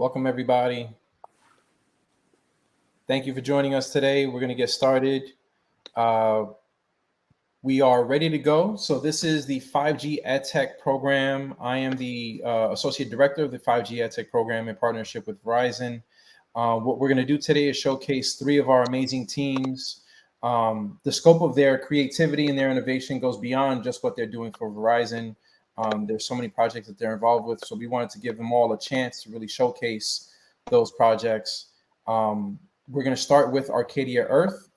Welcome, everybody. Thank you for joining us today. We're going to get started. We are ready to go. So this is the 5G EdTech program. I am the Associate Director of the 5G EdTech program in partnership with Verizon. What we're going to do today is showcase three of our amazing teams. The scope of their creativity and their innovation goes beyond just what they're doing for Verizon. There's so many projects that they're involved with. So we wanted to give them all a chance to really showcase those projects. We're going to start with Arcadia Earth.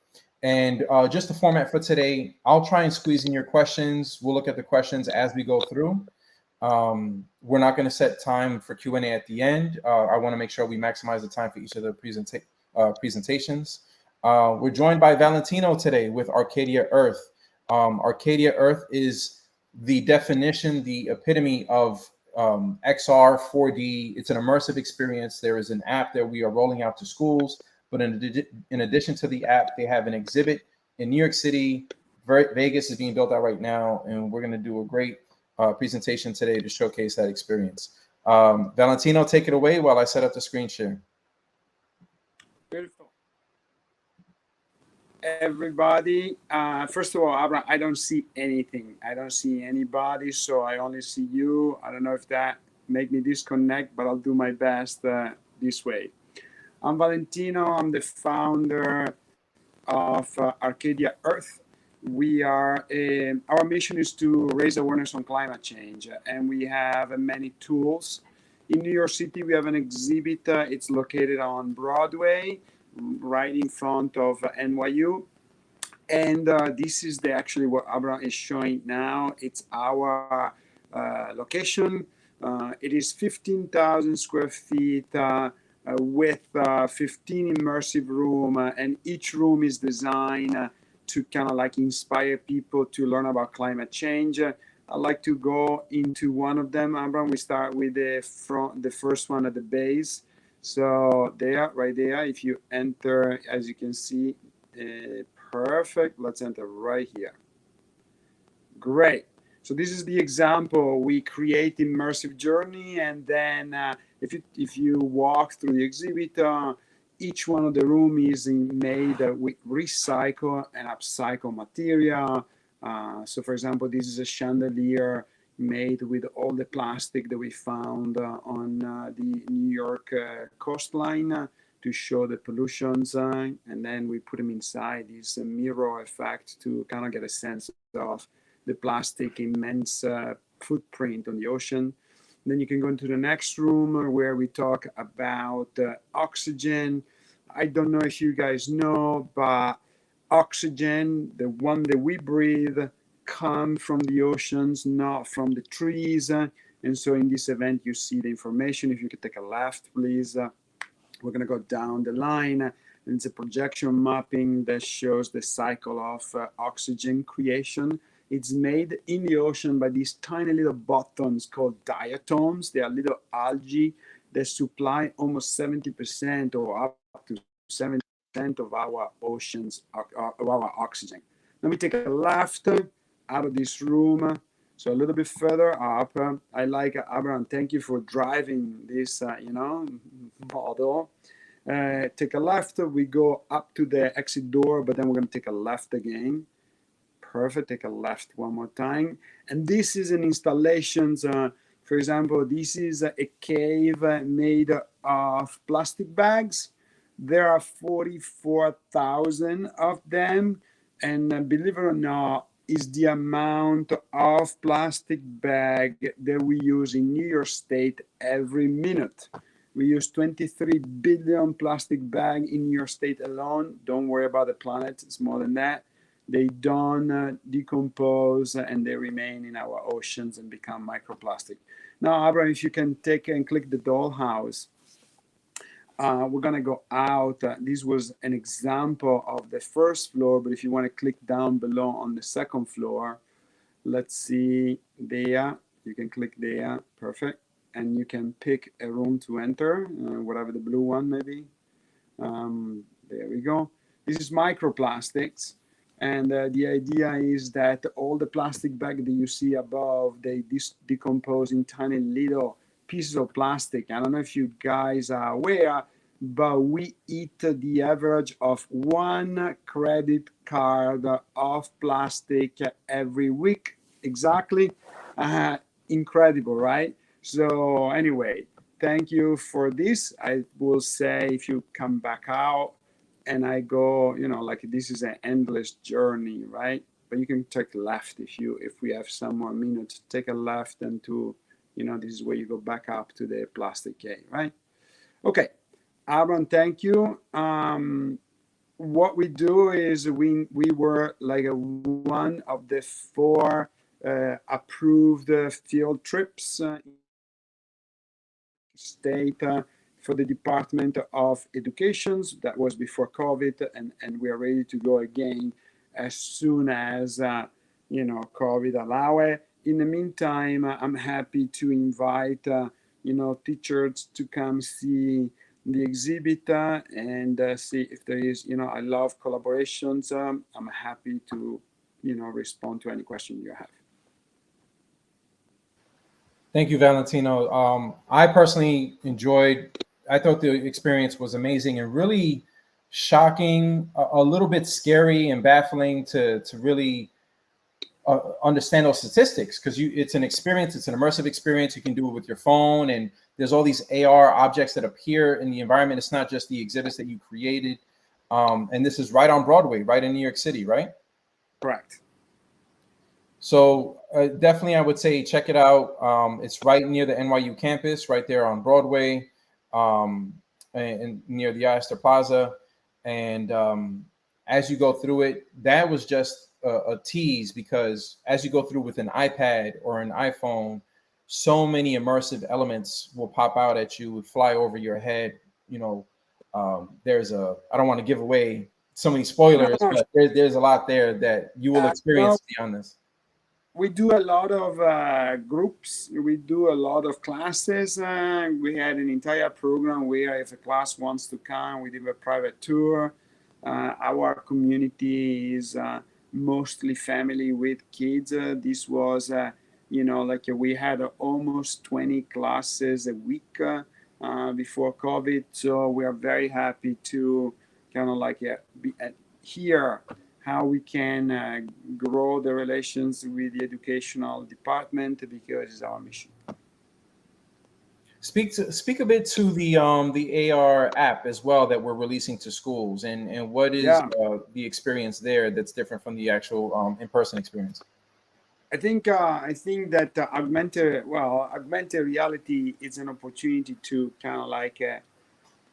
And just the format for today, I'll try and squeeze in your questions. We'll look at the questions as we go through. We're not going to set time for Q&A at the end. I want to make sure we maximize the time for each of the presentations. We're joined by Valentino today with Arcadia Earth. Arcadia Earth is the definition, the epitome of XR 4D. It's an immersive experience. There is an app that we are rolling out to schools. But in addition to the app, they have an exhibit in New York City. Vegas is being built out right now, and we're going to do a great presentation today to showcase that experience. Valentino, take it away while I set up the screen share. Beautiful. Everybody, first of all, Abraham, I don't see anything. I don't see anybody, so I only see you. I don't know if that make me disconnect, but I'll do my best this way. I'm Valentino. I'm the founder of Arcadia Earth. We are our mission is to raise awareness on climate change, and we have many tools. In New York City, we have an exhibit. It's located on Broadway, right in front of NYU. And this is actually what Abraham is showing now. It's our location. It is 15,000 square feet. With 15 immersive rooms, and each room is designed to kind of like inspire people to learn about climate change. I'd like to go into one of them, Abraham. We start with the first one at the base. So there, right there, if you enter, as you can see, perfect. Let's enter right here. Great. So this is the example. We create immersive journey, and then if you walk through the exhibit, each one of the room is made with recycle and upcycle material. So for example, this is a chandelier made with all the plastic that we found on the New York coastline to show the pollutions. And then we put them inside this mirror effect to kind of get a sense of the plastic immense footprint on the ocean. Then you can go into the next room where we talk about oxygen. I don't know if you guys know, but oxygen, the one that we breathe, come from the oceans, not from the trees. And so in this event, you see the information. If you could take a left, please. We're going to go down the line. And it's a projection mapping that shows the cycle of oxygen creation. It's made in the ocean by these tiny little buttons called diatoms. They are little algae that supply almost 70% or up to 70% of our oceans, of our oxygen. Let me take a left out of this room. So a little bit further up. I like Abraham. Thank you for driving this, model. Take a left. We go up to the exit door, but then we're going to take a left again. Perfect. Take a left one more time. And this is an installation. For example, this is a cave made of plastic bags. There are 44,000 of them. And believe it or not, is the amount of plastic bag that we use in New York State every minute. We use 23 billion plastic bag in New York State alone. Don't worry about the planet. It's more than that. They don't decompose, and they remain in our oceans and become microplastic. Now, Abraham, if you can take and click the dollhouse, we're going to go out. This was an example of the first floor, but if you want to click down below on the second floor, let's see there. You can click there. Perfect. And you can pick a room to enter, whatever the blue one maybe. There we go. This is microplastics. And the idea is that all the plastic bag that you see above, they decompose in tiny little pieces of plastic. I don't know if you guys are aware, but we eat the average of 1 credit card of plastic every week. Exactly. Incredible, right? So anyway, thank you for this. I will say if you come back out and I go, like this is an endless journey, right? But you can take left if we have some more minutes, take a left and to, this is where you go back up to the plastic gate, right? Okay, Aaron, thank you. What we do is we were like one of the 4 approved field trips state for the Department of Education. That was before COVID, and we are ready to go again as soon as COVID allow it. In the meantime, I'm happy to invite teachers to come see the exhibit and see if there is I love collaborations. I'm happy to respond to any question you have. Thank you, Valentino. I personally I thought the experience was amazing and really shocking, a little bit scary and baffling to really understand those statistics, because it's an experience, it's an immersive experience. You can do it with your phone, and there's all these AR objects that appear in the environment. It's not just the exhibits that you created. And this is right on Broadway, right in New York City, right? Correct. So definitely, I would say check it out. It's right near the NYU campus, right there on Broadway, and near the Astor Plaza. And as you go through it, that was just a tease, because as you go through with an iPad or an iPhone, so many immersive elements will pop out at you, fly over your head. There's I don't want to give away so many spoilers, but there's a lot there that you will experience beyond this. We do a lot of groups. We do a lot of classes. We had an entire program where if a class wants to come, we do a private tour. Our community is mostly family with kids. This was, we had almost 20 classes a week before COVID. So we are very happy to kind of hear how we can grow the relations with the educational department, because it's our mission. Speak a bit to the AR app as well that we're releasing to schools, and what is the experience there that's different from the actual in-person experience? I think that augmented reality is an opportunity to kind of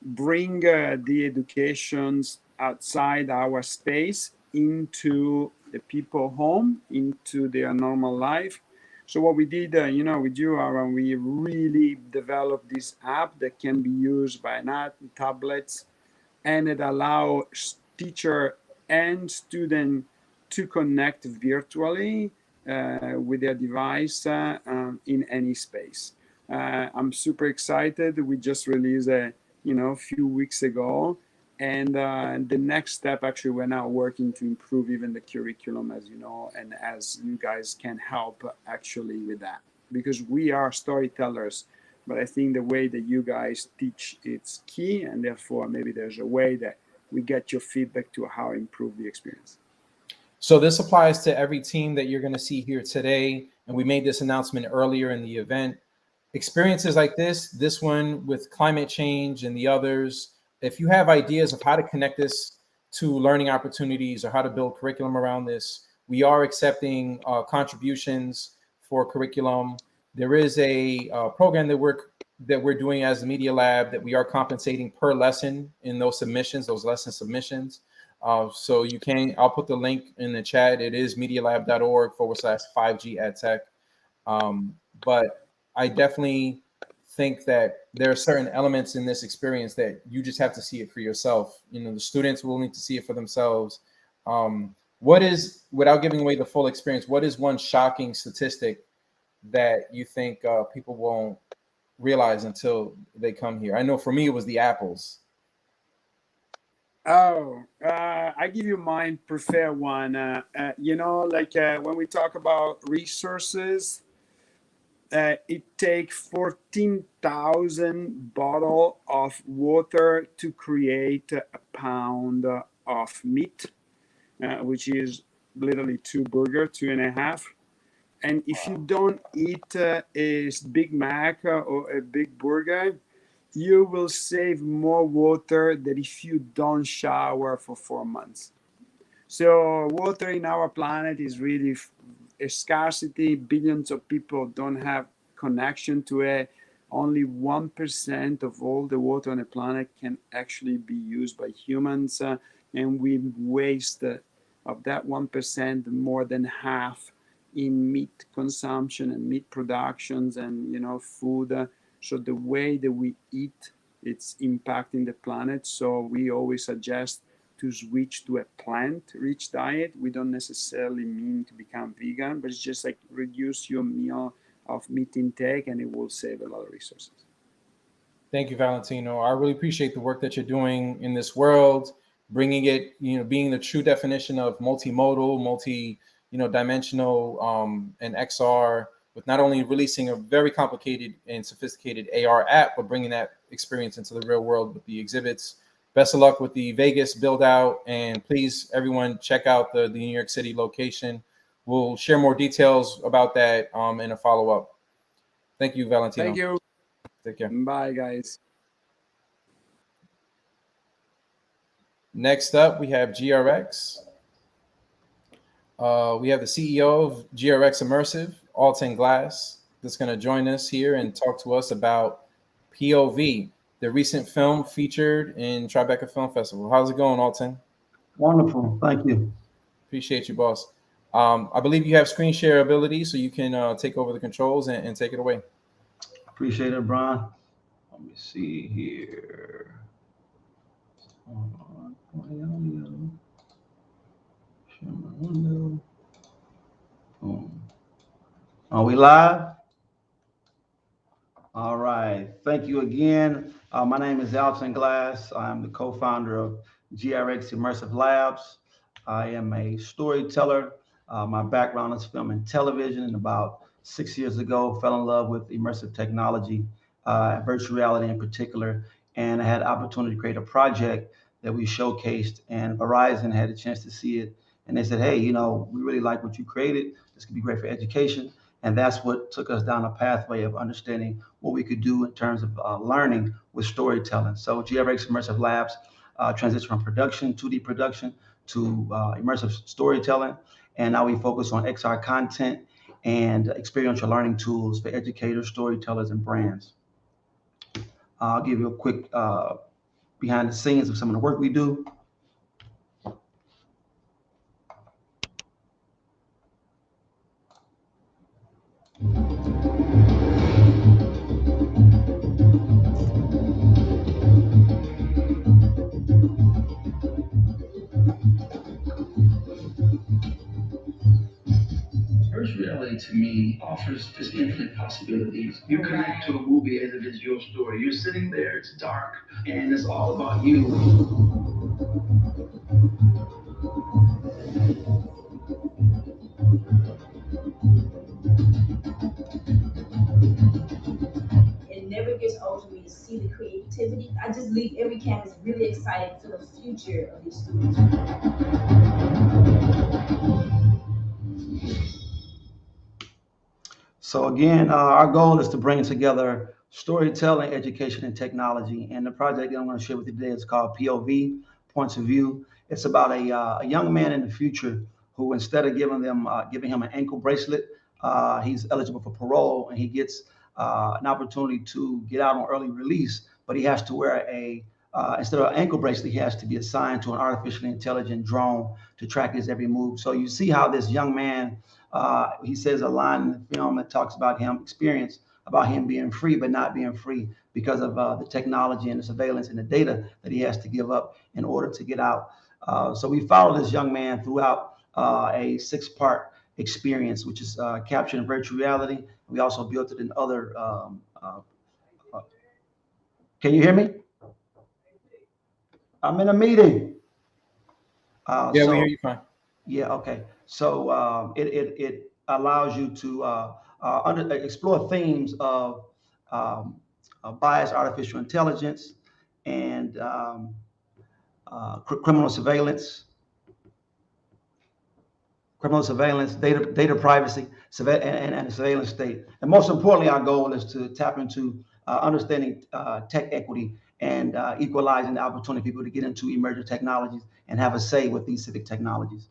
bring the educations outside our space into the people home, into their normal life. So what we did, with you, Aaron, we really developed this app that can be used by tablets, and it allows teacher and student to connect virtually with their device in any space. I'm super excited. We just released a few weeks ago. And the next step, actually, we're now working to improve even the curriculum, as you know, and as you guys can help actually with that, because we are storytellers. But I think the way that you guys teach, it's key, and therefore maybe there's a way that we get your feedback to how improve the experience. So this applies to every team that you're going to see here today, and we made this announcement earlier in the event. Experiences like this one with climate change and the others, if you have ideas of how to connect this to learning opportunities or how to build curriculum around this, we are accepting contributions for curriculum. There is a program that we're doing as the Media Lab that we are compensating per lesson in those submissions, those lesson submissions. So you can, I'll put the link in the chat. It is medialab.org/5G EdTech. But I definitely think that there are certain elements in this experience that you just have to see it for yourself. The students will need to see it for themselves. What is, without giving away the full experience, what is one shocking statistic that you think people won't realize until they come here? I know for me, it was the apples. I give you my preferred one. When we talk about resources, It takes 14,000 bottles of water to create a pound of meat, which is literally 2 burgers, 2.5. And if you don't eat a Big Mac or a big burger, you will save more water than if you don't shower for 4 months. So water in our planet is really a scarcity. Billions of people don't have connection to it. Only 1% of all the water on the planet can actually be used by humans, and we waste of that 1% more than half in meat consumption and meat productions and food. So the way that we eat, it's impacting the planet. So we always suggest to switch to a plant-rich diet. We don't necessarily mean to become vegan, but it's just like reduce your meal of meat intake, and it will save a lot of resources. Thank you, Valentino. I really appreciate the work that you're doing in this world, bringing it, being the true definition of multimodal, dimensional, and XR, with not only releasing a very complicated and sophisticated AR app, but bringing that experience into the real world with the exhibits. Best of luck with the Vegas build out, and please, everyone, check out the New York City location. We'll share more details about that in a follow up. Thank you, Valentino. Thank you. Take care. Bye, guys. Next up, we have GRX. We have the CEO of GRX Immersive, Alton Glass, that's going to join us here and talk to us about POV, the recent film featured in Tribeca Film Festival. How's it going, Alton? Wonderful. Thank you. Appreciate you, boss. I believe you have screen share ability, so you can take over the controls and take it away. Appreciate it, Brian. Let me see here. Share my window. Boom. Are we live? All right. Thank you again. My name is Alton Glass. I'm the co-founder of GRX Immersive Labs. I am a storyteller. My background is film and television, and about 6 years ago, fell in love with immersive technology, virtual reality in particular, and I had the opportunity to create a project that we showcased, and Verizon had a chance to see it, and they said, hey, we really like what you created. This could be great for education. And that's what took us down a pathway of understanding what we could do in terms of learning with storytelling. So GRX Immersive Labs transitioned from production, 2D production, to immersive storytelling. And now we focus on XR content and experiential learning tools for educators, storytellers, and brands. I'll give you a quick behind the scenes of some of the work we do. Virtual reality to me offers just infinite possibilities. You connect to a movie as if it's your story. You're sitting there, it's dark, and it's all about you. It never gets old for me to see the creativity. I just leave every campus really excited for the future of these students. So again, our goal is to bring together storytelling, education, and technology. And the project that I'm going to share with you today is called Pov Points of View. It's about a young man in the future who, instead of giving him an ankle bracelet, he's eligible for parole, and he gets an opportunity to get out on early release. But he has to wear instead of an ankle bracelet, he has to be assigned to an artificially intelligent drone to track his every move. So you see how this young man, he says a line in the film that talks about him being free, but not being free because of the technology and the surveillance and the data that he has to give up in order to get out. So we follow this young man throughout a 6-part experience, which is captured in virtual reality. We also built it in other. Can you hear me? I'm in a meeting. Yeah, we hear you fine. Yeah, okay. So it allows you to explore themes of biased artificial intelligence and criminal surveillance, data privacy, and surveillance state. And most importantly, our goal is to tap into understanding tech equity and equalizing the opportunity for people to get into emerging technologies and have a say with these civic technologies.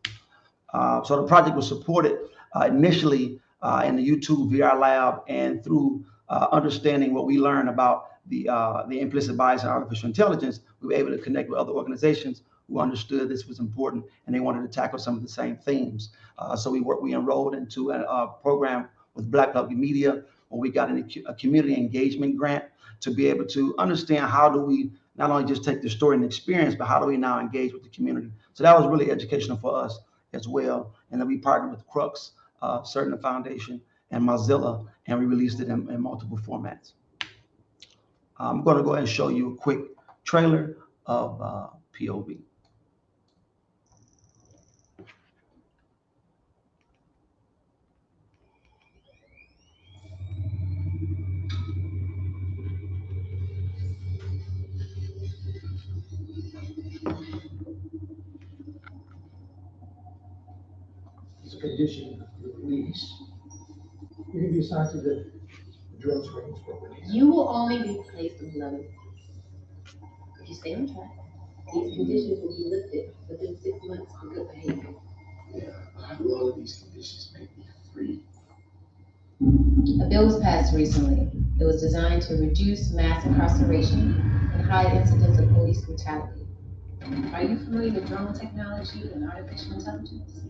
So the project was supported initially in the YouTube VR lab and through understanding what we learned about the implicit bias in artificial intelligence. We were able to connect with other organizations who understood this was important and they wanted to tackle some of the same themes. So we enrolled into a program with Black Public Media where we got a community engagement grant to be able to understand how do we not only just take the story and experience, but how do we now engage with the community. So that was really educational for us as well. And then we partnered with Crux, Certain Foundation, and Mozilla, and we released it in multiple formats. I'm going to go ahead and show you a quick trailer of POV. It's a condition of release. You can be assigned to the drug screenings program. You will only be placed on level. If you stay on track, these conditions will be lifted within 6 months for good behavior. Yeah, how do all of these conditions make me free? A bill was passed recently. It was designed to reduce mass incarceration and high incidence of police brutality. Are you familiar with drone technology and artificial intelligence?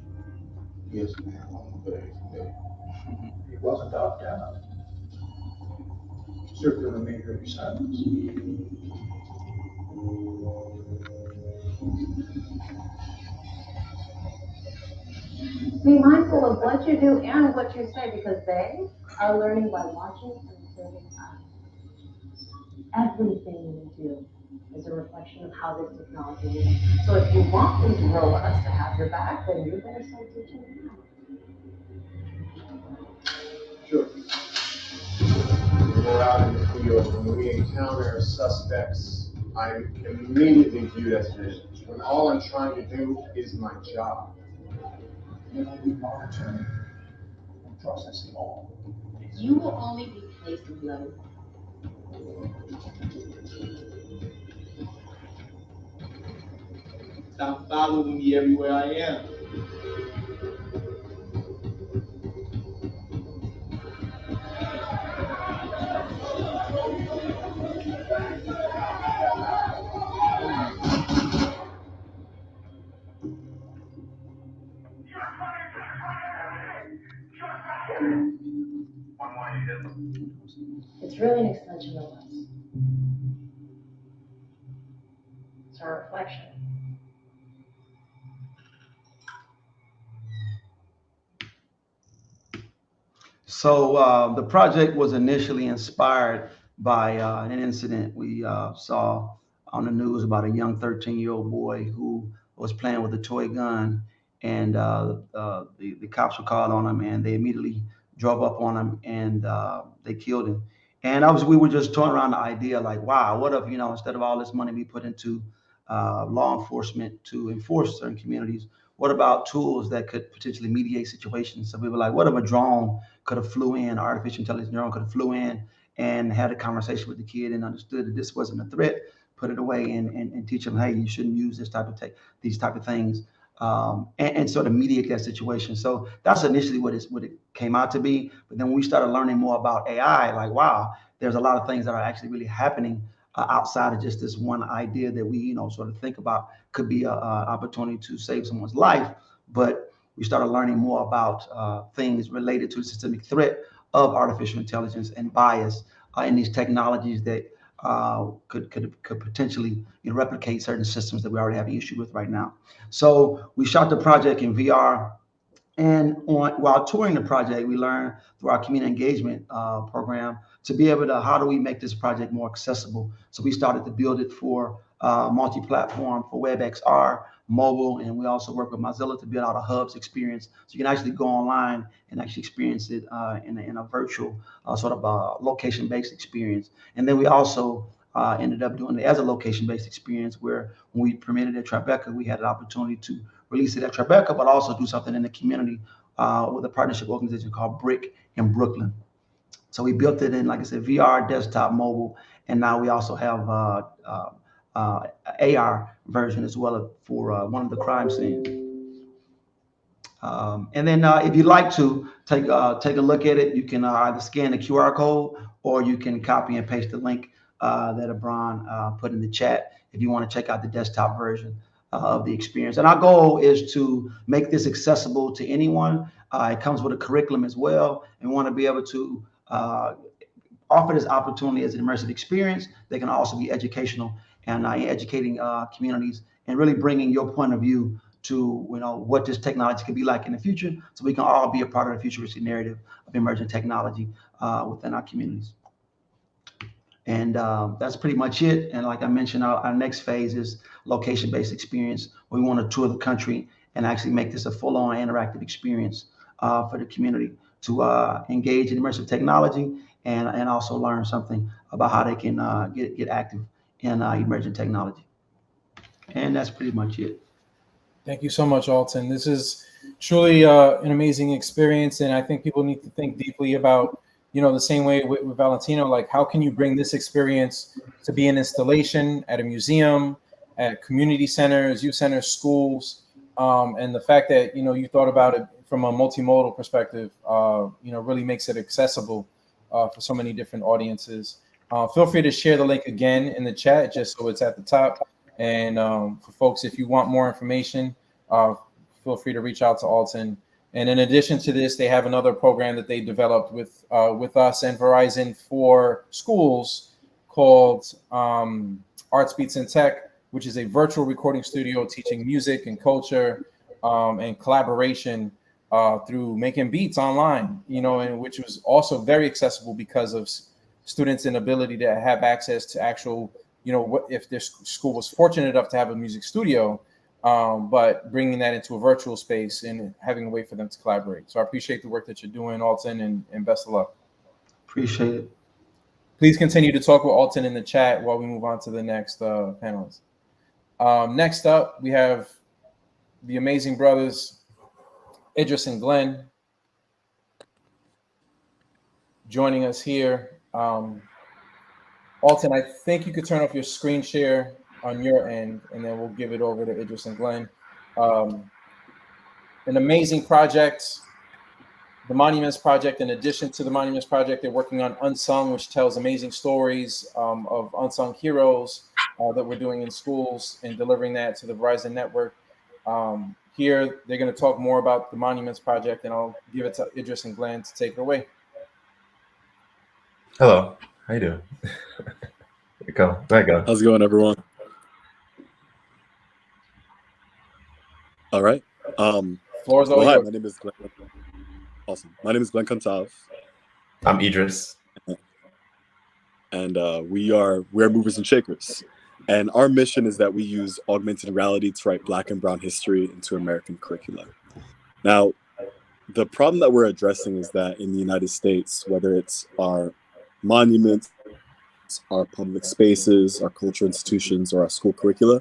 Yes, ma'am, I'm very familiar. It wasn't opt-out. Sir, the remainder of your silence. Be mindful of what you do and what you say because they are learning by watching and observing us. Everything we do is a reflection of how this technology is. So if you want them to grow us to have your back, then you better start teaching them now. Sure. We're out in the field. When we encounter suspects, I'm immediately viewed as visuals. When all I'm trying to do is my job. Then I'll be monitoring and processing all. You will only be placed on level. Stop following me everywhere I am. It's really an extension of us. It's our reflection. So the project was initially inspired by an incident we saw on the news about a young 13-year-old boy who was playing with a toy gun, and the cops were called on him, and they immediately drove up on him, and they killed him. And we were just toying around the idea, like, wow, what if, instead of all this money we put into law enforcement to enforce certain communities, what about tools that could potentially mediate situations? So we were like, what if a drone could have flew in, artificial intelligence drone could have flew in and had a conversation with the kid and understood that this wasn't a threat, put it away and teach them, hey, you shouldn't use these type of things, and sort of mediate that situation. So that's initially what it came out to be. But then when we started learning more about AI, like, wow, there's a lot of things that are actually really happening outside of just this one idea that we, sort of think about could be an opportunity to save someone's life. But we started learning more about things related to the systemic threat of artificial intelligence and bias in these technologies that could potentially replicate certain systems that we already have an issue with right now. So we shot the project in VR. And while touring the project, we learned through our community engagement program to be able to, how do we make this project more accessible? So we started to build it for multi-platform for WebXR, mobile, and we also work with Mozilla to build out a hubs experience. So you can actually go online and actually experience it in a virtual sort of location-based experience. And then we also ended up doing it as a location-based experience where when we premiered it at Tribeca, we had an opportunity to release it at Tribeca, but also do something in the community with a partnership organization called Brick in Brooklyn. So we built it in, like I said, VR, desktop, mobile, and now we also have AR version as well for one of the crime scenes. And then if you'd like to take a look at it, you can either scan the QR code or you can copy and paste the link that Abron put in the chat if you want to check out the desktop version of the experience. And our goal is to make this accessible to anyone. It comes with a curriculum as well, and we want to be able to offer this opportunity as an immersive experience. They can also be educational and educating communities and really bringing your point of view to what this technology could be like in the future, so we can all be a part of the futuristic narrative of emerging technology within our communities. And that's pretty much it. And like I mentioned, our next phase is location-based experience. We want to tour the country and actually make this a full-on interactive experience for the community to engage in immersive technology and also learn something about how they can get active in emerging technology. And that's pretty much it. Thank you so much, Alton. This is truly an amazing experience, and I think people need to think deeply about, the same way with Valentino, like how can you bring this experience to be an installation at a museum, at community centers, youth centers, schools, and the fact that, you thought about it from a multimodal perspective, really makes it accessible for so many different audiences. Feel free to share the link again in the chat, just so it's at the top. And for folks, if you want more information, feel free to reach out to Alton. And in addition to this, they have another program that they developed with us and Verizon for schools called Arts, Beats, and Tech, which is a virtual recording studio teaching music and culture and collaboration through making beats online, and which was also very accessible because of students' inability to have access to actual, if their school was fortunate enough to have a music studio, but bringing that into a virtual space and having a way for them to collaborate. So I appreciate the work that you're doing, Alton, and best of luck. Appreciate it. Please continue to talk with Alton in the chat while we move on to the next panelist. Next up, we have the amazing brothers, Idris and Glenn, joining us here. Alton, I think you could turn off your screen share on your end, and then we'll give it over to Idris and Glenn. An amazing project, the Monuments Project. In addition to the Monuments Project, they're working on Unsung, which tells amazing stories of unsung heroes that we're doing in schools and delivering that to the Verizon network. Here, they're going to talk more about the Monuments Project, and I'll give it to Idris and Glenn to take it away. Hello, how you doing? There you go. How's it going, everyone? All right. Floor's all hi, yours. my name is Glenn. Awesome. My name is Glenn Contav. I'm Idris. And we are movers and shakers. And our mission is that we use augmented reality to write Black and Brown history into American curricula. Now, the problem that we're addressing is that in the United States, whether it's our monuments, our public spaces, our cultural institutions, or our school curricula,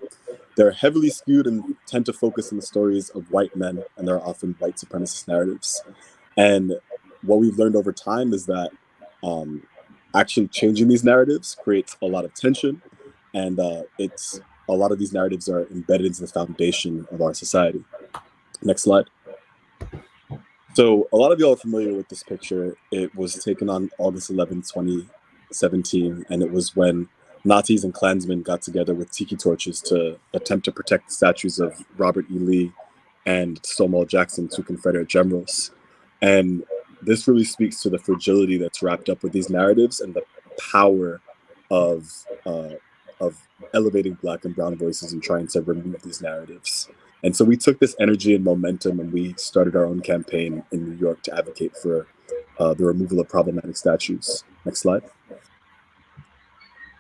they're heavily skewed and tend to focus on the stories of white men, and they're often white supremacist narratives. And what we've learned over time is that actually changing these narratives creates a lot of tension, and a lot of these narratives are embedded into the foundation of our society. Next slide. So a lot of y'all are familiar with this picture. It was taken on August 11, 2017, and it was when Nazis and Klansmen got together with tiki torches to attempt to protect the statues of Robert E. Lee and Stonewall Jackson, two Confederate generals. And this really speaks to the fragility that's wrapped up with these narratives and the power of elevating Black and Brown voices and trying to remove these narratives. And so we took this energy and momentum and we started our own campaign in New York to advocate for the removal of problematic statues. Next slide.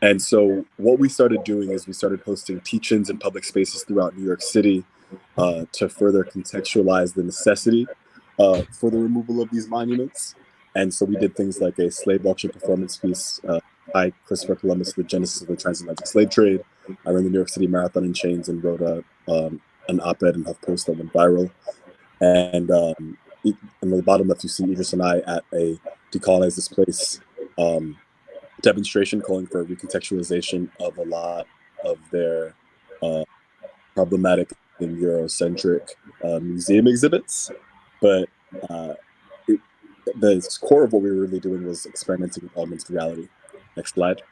And so what we started doing is we started hosting teach-ins in public spaces throughout New York City to further contextualize the necessity for the removal of these monuments. And so we did things like a slave auction performance piece by Christopher Columbus, The Genesis of the Transatlantic Slave Trade. I ran the New York City Marathon in Chains and wrote an op-ed in HuffPost that went viral. And in the bottom left, you see Idris and I at a Decolonize This Place demonstration calling for a recontextualization of a lot of their problematic and Eurocentric museum exhibits. But the core of what we were really doing was experimenting with augmented reality. Next slide.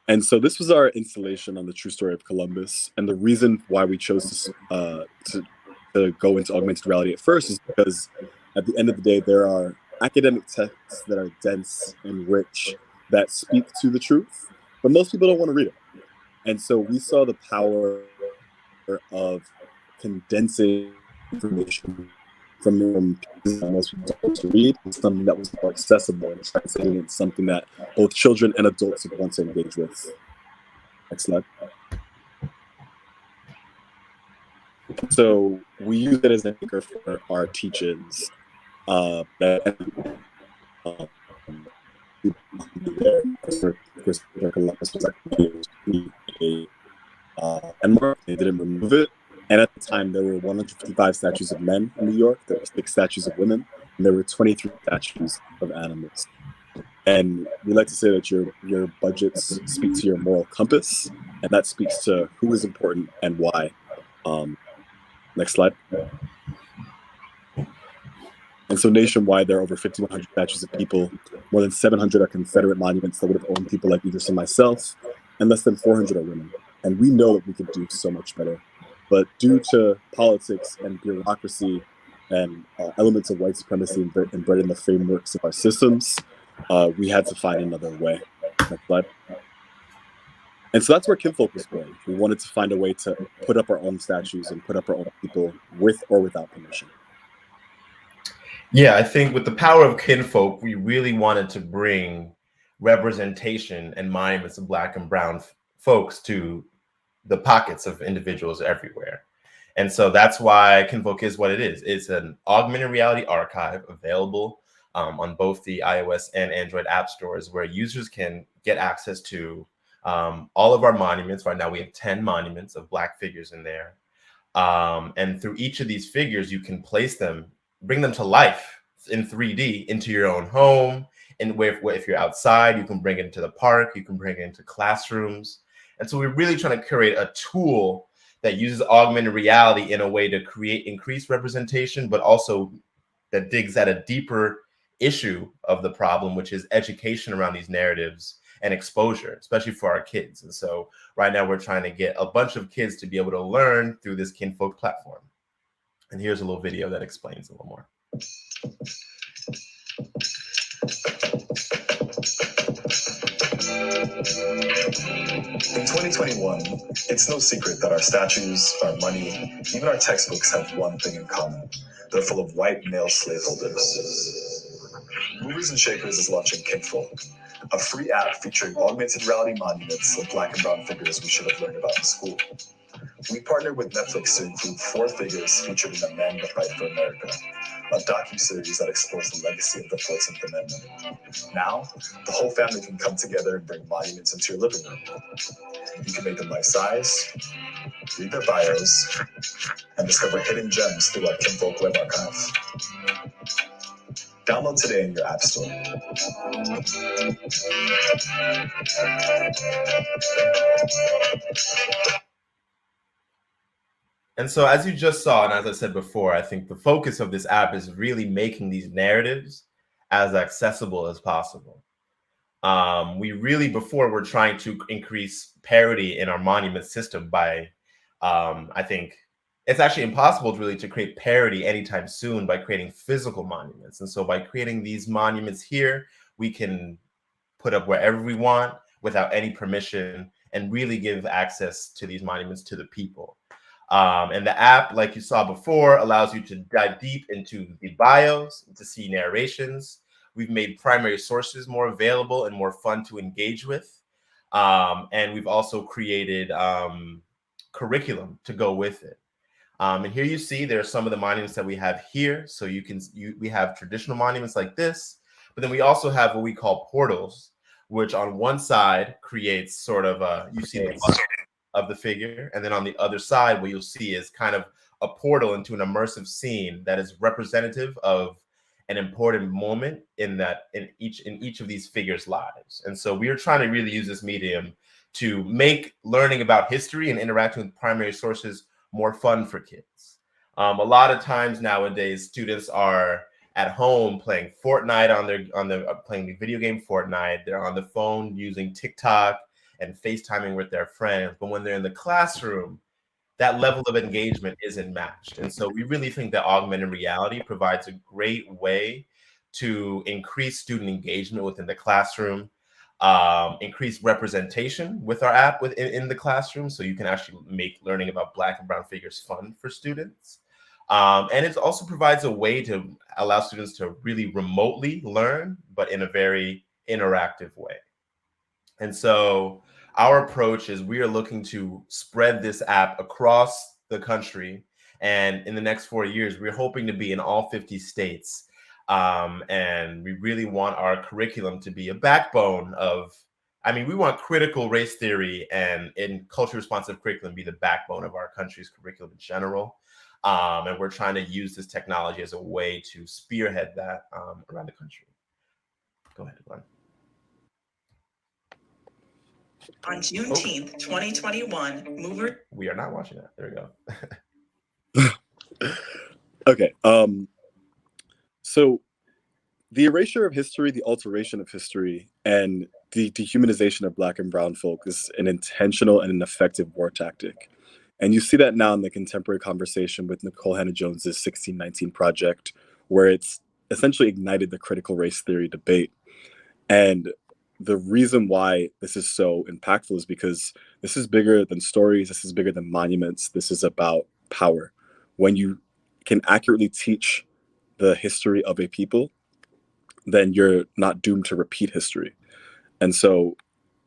And so this was our installation on the true story of Columbus. And the reason why we chose to go into augmented reality at first is because at the end of the day, there are academic texts that are dense and rich that speak to the truth, but most people don't want to read it. And so we saw the power of condensing information from pieces that most people don't want to read, something that was more accessible and translating into something that both children and adults would want to engage with. Next slide. So we use it as an anchor for our teach-ins. And they didn't remove it. And at the time, there were 155 statues of men in New York. There were 6 statues of women, and there were 23 statues of animals. And we like to say that your budgets speak to your moral compass, and that speaks to who is important and why. Next slide. And so nationwide, there are over 5,100 statues of people. More than 700 are Confederate monuments that would have owned people like Idris and myself, and less than 400 are women. And we know that we could do so much better. But due to politics and bureaucracy and elements of white supremacy embedded in the frameworks of our systems, we had to find another way. Next slide. And so that's where Kinkful was going. We wanted to find a way to put up our own statues and put up our own people with or without permission. Yeah, I think with the power of kinfolk, we really wanted to bring representation and monuments of Black and Brown folks to the pockets of individuals everywhere. And so that's why Kinfolk is what it is. It's an augmented reality archive available on both the iOS and Android app stores, where users can get access to all of our monuments. Right now we have 10 monuments of Black figures in there. And through each of these figures, you can place them, bring them to life in 3D into your own home. And if you're outside, you can bring it into the park, you can bring it into classrooms. And so we're really trying to curate a tool that uses augmented reality in a way to create increased representation, but also that digs at a deeper issue of the problem, which is education around these narratives and exposure, especially for our kids. And so right now we're trying to get a bunch of kids to be able to learn through this Kinfolk platform. And here's a little video that explains a little more. In 2021, it's no secret that our statues, our money, even our textbooks have one thing in common. They're full of white male slaveholders. Movers and Shakers is launching Kinkful, a free app featuring augmented reality monuments of Black and Brown figures we should have learned about in school. We partnered with Netflix to include 4 figures featured in The Men That Fight for America, a docuseries that explores the legacy of the 14th Amendment. Now, the whole family can come together and bring monuments into your living room. You can make them life-size, read their bios, and discover hidden gems through our Kinfolk web archive. Download today in your app store. And so as you just saw, and as I said before, I think the focus of this app is really making these narratives as accessible as possible. We really, before, were trying to increase parity in our monument system by, I think, it's actually impossible really to create parity anytime soon by creating physical monuments. And so by creating these monuments here, we can put up wherever we want without any permission and really give access to these monuments to the people. And the app, like you saw before, allows you to dive deep into the bios, to see narrations. We've made primary sources more available and more fun to engage with. And we've also created curriculum to go with it. And here you see there are some of the monuments that we have here. So we have traditional monuments like this, but then we also have what we call portals, which on one side creates sort of you see the bust of the figure, and then on the other side, what you'll see is kind of a portal into an immersive scene that is representative of an important moment in each of these figures' lives. And so we are trying to really use this medium to make learning about history and interacting with primary sources more fun for kids. A lot of times nowadays, students are at home playing Fortnite playing the video game Fortnite. They're on the phone using TikTok and FaceTiming with their friends. But when they're in the classroom, that level of engagement isn't matched. And so we really think that augmented reality provides a great way to increase student engagement within the classroom, increase representation with our app in the classroom, so you can actually make learning about Black and brown figures fun for students. And it also provides a way to allow students to really remotely learn, but in a very interactive way. And so our approach is we are looking to spread this app across the country. And in the next 4 years, we're hoping to be in all 50 states. And we really want our curriculum to be a backbone of, we want critical race theory and in culture responsive curriculum be the backbone of our country's curriculum in general. And we're trying to use this technology as a way to spearhead that around the country. Go ahead, Glenn. On Juneteenth, 2021, We are not watching that. There we go. Okay. So the erasure of history, the alteration of history, and the dehumanization of Black and brown folk is an intentional and an effective war tactic. And you see that now in the contemporary conversation with Nikole Hannah-Jones's 1619 project, where it's essentially ignited the critical race theory debate. And the reason why this is so impactful is because this is bigger than stories, this is bigger than monuments, this is about power. When you can accurately teach the history of a people, then you're not doomed to repeat history. And so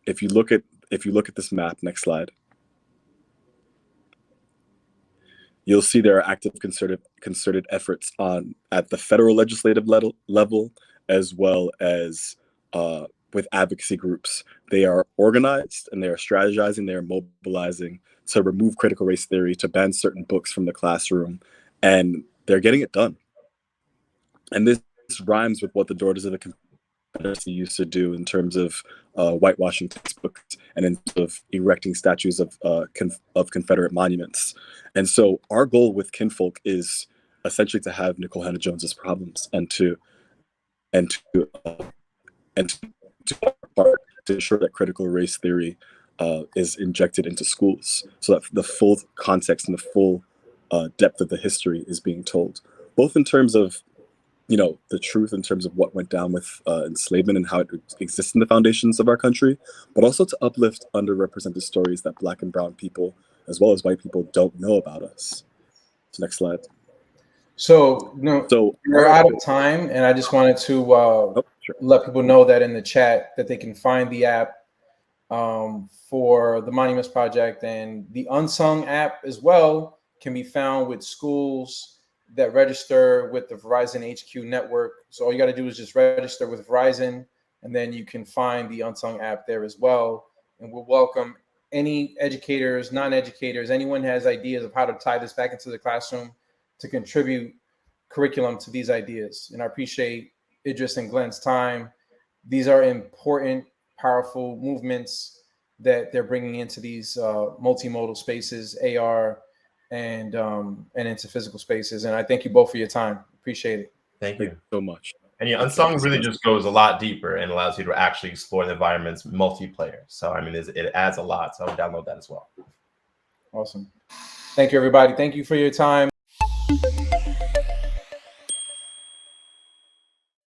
if you look at this map, next slide, you'll see there are active concerted efforts at the federal legislative level, as well as with advocacy groups. They are organized and they are strategizing, they are mobilizing to remove critical race theory, to ban certain books from the classroom, and they're getting it done. And this rhymes with what the Daughters of the Confederacy used to do in terms of whitewashing textbooks and in terms of erecting statues of Confederate monuments. And so our goal with Kinfolk is essentially to have Nikole Hannah-Jones's problems and to ensure that critical race theory is injected into schools, so that the full context and the full depth of the history is being told, both in terms of the truth in terms of what went down with enslavement and how it exists in the foundations of our country, but also to uplift underrepresented stories that Black and brown people, as well as white people, don't know about us. So next slide. So we're out of time, and I just wanted to let people know that in the chat that they can find the app for the Monuments Project, and the Unsung app as well can be found with schools that register with the Verizon HQ network. So all you got to do is just register with Verizon, and then you can find the Unsung app there as well. And we'll welcome any educators, non-educators, anyone who has ideas of how to tie this back into the classroom to contribute curriculum to these ideas. And I appreciate Idris and Glenn's time. These are important, powerful movements that they're bringing into these multimodal spaces, AR, and into physical spaces. And I thank you both for your time. Appreciate it. Thank you so much. And Unsung really just goes a lot deeper and allows you to actually explore the environment's multiplayer. So it adds a lot. So I would download that as well. Awesome. Thank you, everybody. Thank you for your time.